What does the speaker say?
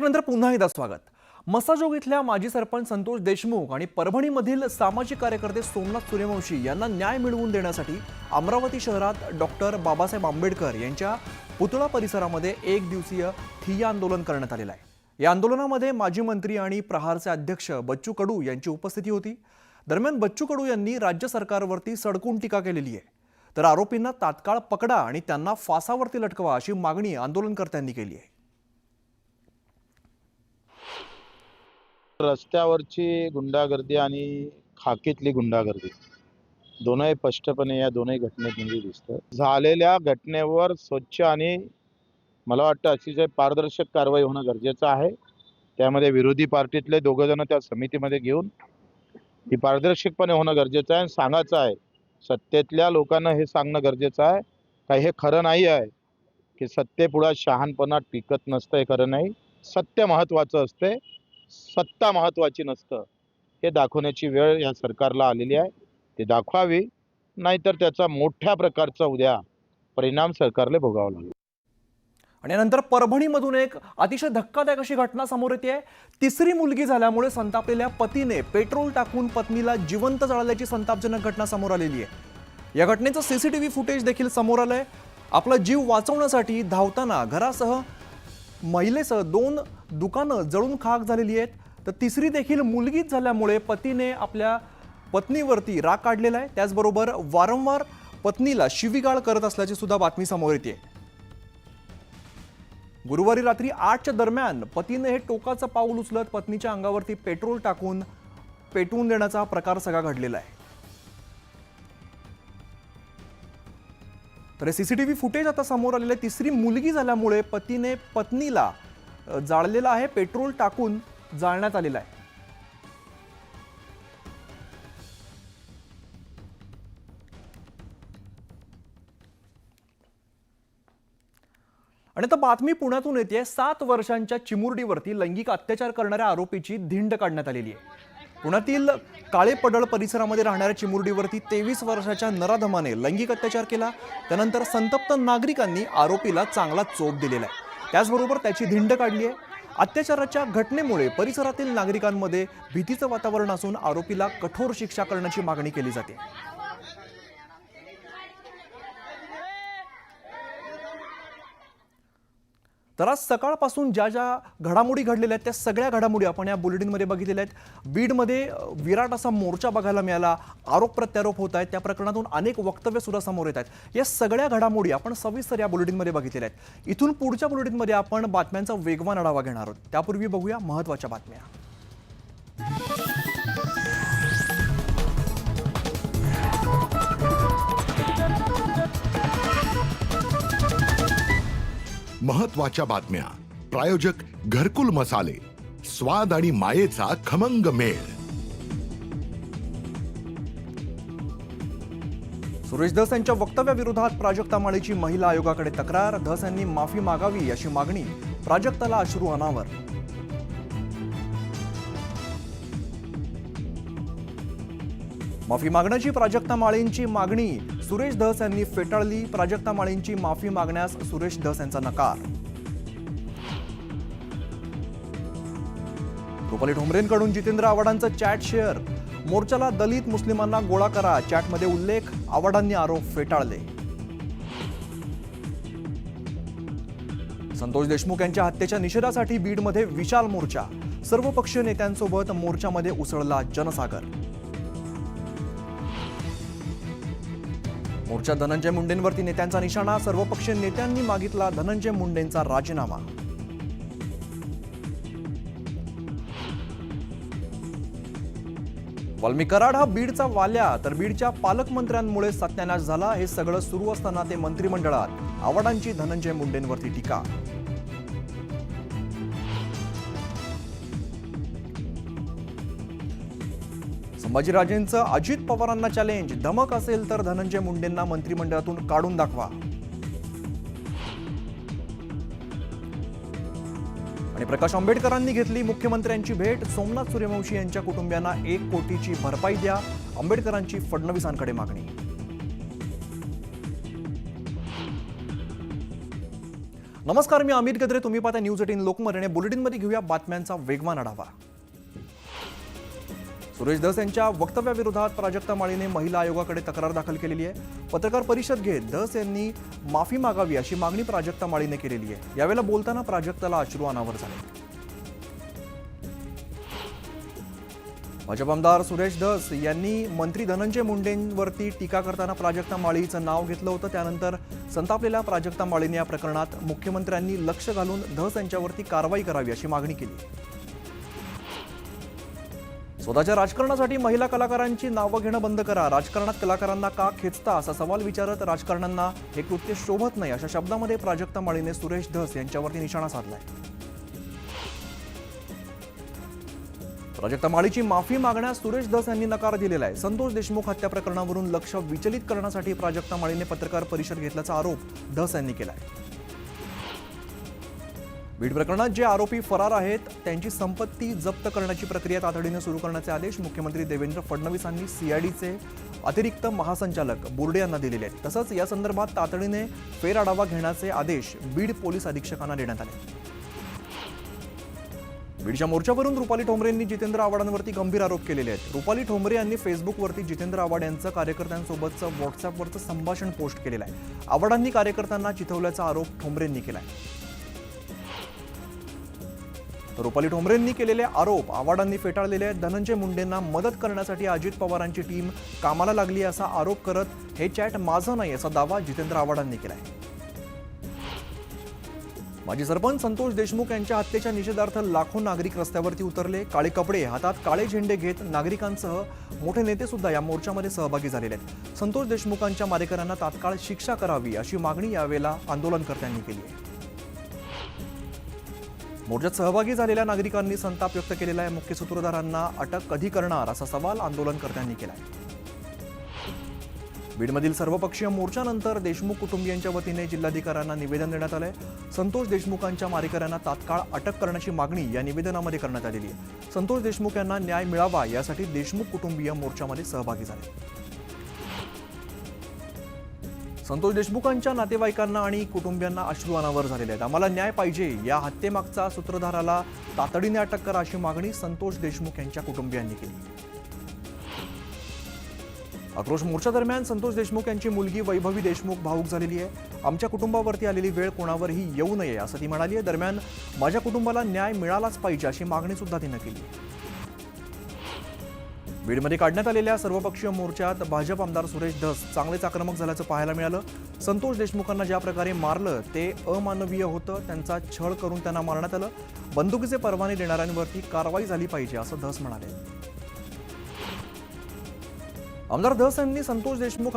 ब्रेकनंतर पुन्हा एकदा स्वागत। मसाजोग इथल्या माजी सरपंच संतोष देशमुख आणि परभणीमधील सामाजिक कार्यकर्ते सोमनाथ सूर्यवंशी यांना न्याय मिळवून देण्यासाठी अमरावती शहरात डॉक्टर बाबासाहेब आंबेडकर यांच्या पुतळा परिसरामध्ये एक दिवसीय ठिय्या आंदोलन करण्यात आलेलं आहे। या आंदोलनामध्ये माजी मंत्री आणि प्रहारचे अध्यक्ष बच्चू कडू यांची उपस्थिती होती। दरम्यान बच्चू कडू यांनी राज्य सरकारवरती सडकून टीका केलेली आहे, तर आरोपींना तात्काळ पकडा आणि त्यांना फासावरती लटकवा अशी मागणी आंदोलनकर्त्यांनी केली आहे। रस्त्यावरची गुंडागर्दी आणि खाकीतली गुंडागर्दी दोनही स्पष्टपणे या दोनही घटनेमध्ये दिसतं। झालेल्या घटनेवर स्वच्छ आणि मला वाटतं अतिशय पारदर्शक कारवाई होणं गरजेचं आहे। त्यामध्ये विरोधी पार्टीतले दोघं जण त्या समितीमध्ये घेऊन ही पारदर्शकपणे होणं गरजेचं आहे। सांगायचं आहे, सत्तेतल्या लोकांना हे सांगणं गरजेचं आहे का हे खरं नाही आहे की सत्तेपुढे शहाणपणा टिकत नसतं, हे खरं नाही। सत्य महत्त्वाचं असते, सत्ता महत्त्वाची नसतं, हे दाखवण्याची वेळ या सरकारला आलेली आहे। ते दाखवावी, नाहीतर त्याचा मोठ्या प्रकारचा उद्या परिणाम सरकारला भोगावा लागेल। आणि नंतर परभणीमधून एक अतिशय धक्कादायक अशी घटना समोर येते। तिसरी मुलगी झाल्यामुळे संतापलेल्या पतीने पेट्रोल टाकून पत्नीला जिवंत जाळल्याची संतापजनक घटना समोर आलेली आहे। या घटनेचं सीसीटीव्ही फुटेज देखील समोर आलंय। आपला जीव वाचवण्यासाठी धावताना घरासह महिलेसह 2 दुकानं जळून खाक झालेली आहेत, तर तिसरी देखील मुलगीच झाल्यामुळे पतीने आपल्या पत्नीवरती राग काढलेला आहे। त्याचबरोबर वारंवार पत्नीला शिवीगाळ करत असल्याची सुद्धा बातमी समोर येते। गुरुवारी रात्री 8च्या दरम्यान पतीने हे टोकाचं पाऊल उचलत पत्नीच्या अंगावरती पेट्रोल टाकून पेटवून देण्याचा प्रकार सगळा घडलेला आहे। तर सीसीटीव्ही फुटेज आता समोर आलेले। तिसरी मुलगी झाल्यामुळे पतीने पत्नीला जाळलेला आहे, पेट्रोल टाकून जाळण्यात आलेला आहे। आणि आता बातमी पुण्यातून येते। 7 वर्षांच्या चिमुरडीवरती लैंगिक अत्याचार करणाऱ्या आरोपीची धिंड काढण्यात आलेली आहे। पुण्यातील काळेपडळ परिसरामध्ये राहणाऱ्या चिमुरडीवरती 23 वर्षाच्या नराधमाने लैंगिक अत्याचार केला। त्यानंतर संतप्त नागरिकांनी आरोपीला चांगला चोप दिलेला आहे, त्याचबरोबर त्याची धिंड काढली आहे। अत्याचाराच्या घटनेमुळे परिसरातील नागरिकांमध्ये भीतीचं वातावरण असून आरोपीला कठोर शिक्षा करण्याची मागणी केली जाते। तर आज सकाळपासून ज्या घडामोडी घडलेल्या आहेत त्या सगळ्या घडामोडी आपण या बुलेटिनमध्ये बघितलेल्या आहेत। बीडमध्ये विराट असा मोर्चा बघायला मिळाला, आरोप प्रत्यारोप होत आहेत, त्या प्रकरणातून अनेक वक्तव्य सुद्धा समोर येत आहेत। या सगळ्या घडामोडी आपण सविस्तर या बुलेटिनमध्ये बघितलेल्या आहेत। इथून पुढच्या बुलेटिनमध्ये आपण बातम्यांचा वेगवान आढावा घेणार आहोत। त्यापूर्वी बघूया महत्त्वाच्या बातम्या। महत्वाच्या बातम्या। प्रायोजक घरकुल मसाले, स्वाद आणि मायेचा खमंग मेळ। सुरेश धस यांच्या वक्तव्याविरोधात प्राजक्ता माळीची महिला आयोगाकडे तक्रार। धस यांनी माफी मागावी अशी मागणी, प्राजक्ताला अश्रू अनावर। माफी मागण्याची प्राजक्ता माळींची मागणी सुरेश धस यांनी फेटाळली। प्राजक्ता माळींची माफी मागण्यास सुरेश धस यांचा नकार। रुपाली ठोंबरेंकडून जितेंद्र आव्हाडांचं चॅट शेअर। मोर्चाला दलित मुस्लिमांना गोळा करा, चॅटमध्ये उल्लेख। आव्हाडांनी आरोप फेटाळले। संतोष देशमुख यांच्या हत्येच्या निषेधासाठी बीडमध्ये विशाल मोर्चा। सर्वपक्षीय नेत्यांसोबत मोर्चामध्ये उसळला जनसागर। मोर्चात धनंजय मुंडेंवरती नेत्यांचा निशाणा। सर्वपक्षीय नेत्यांनी मागितला धनंजय मुंडेंचा राजीनामा। वाल्मिक कराड हा बीडचा वाल्या, तर बीडच्या पालकमंत्र्यांमुळे सत्यानाश झाला। हे सगळं सुरू असताना ते मंत्रिमंडळात। आव्हाडांची धनंजय मुंडेंवरती टीका। संभाजीराजेंचं अजित पवारांना चॅलेंज। धमक असेल तर धनंजय मुंडेंना मंत्रिमंडळातून काढून दाखवा। आणि प्रकाश आंबेडकरांनी घेतली मुख्यमंत्र्यांची भेट। सोमनाथ सूर्यवंशी यांच्या कुटुंबियांना 1 कोटीची भरपाई द्या, आंबेडकरांची फडणवीसांकडे मागणी। नमस्कार, मी अमित गद्रे. तुम्ही पाहता न्यूज 18 लोकमत आणि बुलेटिनमध्ये घेऊया बातम्यांचा वेगवान आढावा. सुरेश धस यांच्या वक्तव्याविरोधात प्राजक्ता माळीने महिला आयोगाकडे तक्रार दाखल केलेली आहे. पत्रकार परिषद घेत धस यांनी माफी मागावी अशी मागणी प्राजक्ता माळीने केलेली आहे. यावेळेला बोलताना प्राजक्ताला अश्रू अनावर झाले. भाजप आमदार सुरेश धस यांनी मंत्री धनंजय मुंडेंवरती टीका करताना प्राजक्ता माळीचं नाव घेतलं होतं. त्यानंतर संतापलेल्या प्राजक्ता माळीने या प्रकरणात मुख्यमंत्र्यांनी लक्ष घालून धस यांच्यावरती कारवाई करावी अशी मागणी केली. स्वतःच्या राजकारणासाठी महिला कलाकारांची नावं घेणं बंद करा. राजकारणात कलाकारांना का खेचता असा सवाल विचारत राजकारण्यांना हे कृत्य शोभत नाही अशा शब्दामध्ये प्राजक्ता माळीने सुरेश धस यांच्यावरती निशाणा साधलाय. प्राजक्ता माळीची माफी मागण्यास सुरेश धस यांनी नकार दिलेला आहे. संतोष देशमुख हत्या प्रकरणावरून लक्ष विचलित करण्यासाठी प्राजक्ता माळीने पत्रकार परिषद घेतल्याचा आरोप धस यांनी केलाय. बीड प्रकरणात जे आरोपी फरार आहेत त्यांची संपत्ती जप्त करण्याची प्रक्रिया तातडीने सुरू करण्याचे आदेश मुख्यमंत्री देवेंद्र फडणवीस यांनी सीआयडीचे अतिरिक्त महासंचालक बोर्डे यांना दिलेले आहेत. तसंच या संदर्भात तातडीने फेरआढावा घेण्याचे आदेश बीड पोलीस अधीक्षकांना देण्यात आले. बीडच्या मोर्चावरून रुपाली ठोंबरेंनी जितेंद्र आव्हाडांवरती गंभीर आरोप केलेले आहेत. रुपाली ठोंबरे यांनी फेसबुकवरती जितेंद्र आव्हाड यांचं कार्यकर्त्यांसोबतचं व्हॉट्सअपवरचं संभाषण पोस्ट केलेलं आहे. आव्हाडांनी कार्यकर्त्यांना चिथवल्याचा आरोप ठोंबरेंनी केलाय. रुपाली ठोंबरेंनी केलेले आरोप आव्हाडांनी फेटाळलेले आहेत. धनंजय मुंडेंना मदत करण्यासाठी अजित पवारांची टीम कामाला लागली असा आरोप करत हे चॅट माझं नाही असा दावा जितेंद्र आव्हाडांनी केलाय. माजी सरपंच संतोष देशमुख यांच्या हत्येच्या निषेधार्थ लाखो नागरिक रस्त्यावरती उतरले. काळे कपडे हातात काळे झेंडे घेत नागरिकांसह मोठे नेते सुद्धा या मोर्चामध्ये सहभागी झालेले आहेत. संतोष देशमुखांच्या मारेकऱ्यांना तात्काळ शिक्षा करावी अशी मागणी यावेळेला आंदोलनकर्त्यांनी केली आहे. मोर्चात सहभागी झालेल्या नागरिकांनी संताप व्यक्त केलेला आहे. मुख्य सूत्रधारांना अटक कधी करणार असा सवाल आंदोलनकर्त्यांनी केला आहे. बीडमधील सर्वपक्षीय मोर्चानंतर देशमुख कुटुंबियांच्या वतीने जिल्हाधिकाऱ्यांना निवेदन देण्यात आलंय. संतोष देशमुखांच्या मारेकऱ्यांना तात्काळ अटक करण्याची मागणी या निवेदनामध्ये करण्यात आलेली आहे. संतोष देशमुख यांना न्याय मिळावा यासाठी देशमुख कुटुंबीय मोर्चामध्ये सहभागी झाले. संतोष देशमुखांच्या नातेवाईकांना आणि कुटुंबियांना अश्रू अनावर झालेले आहेत. आम्हाला न्याय पाहिजे, या हत्येमागचा सूत्रधाराला तातडीने अटक करा अशी मागणी संतोष देशमुख यांच्या कुटुंबियांनी केली. आक्रोश मोर्चा दरम्यान संतोष देशमुख यांची मुलगी वैभवी देशमुख भावूक झालेली आहे. आमच्या कुटुंबावरती आलेली वेळ कोणावरही येऊ नये असं ती म्हणाली आहे. दरम्यान माझ्या कुटुंबाला न्याय मिळालाच पाहिजे अशी मागणी सुद्धा तिनं केली. बीडमध्ये काढण्यात आलेल्या सर्वपक्षीय मोर्चात भाजप आमदार सुरेश धस चांगलेच आक्रमक झाल्याचं पाहायला मिळालं. संतोष देशमुखांना ज्या प्रकारे मारलं ते अमानवीय होतं. त्यांचा छळ करून त्यांना मारण्यात आलं. बंदुकीचे परवाने देणाऱ्यांवरती कारवाई झाली पाहिजे असं धस म्हणाले. आमदार धस यांनी संतोष देशमुख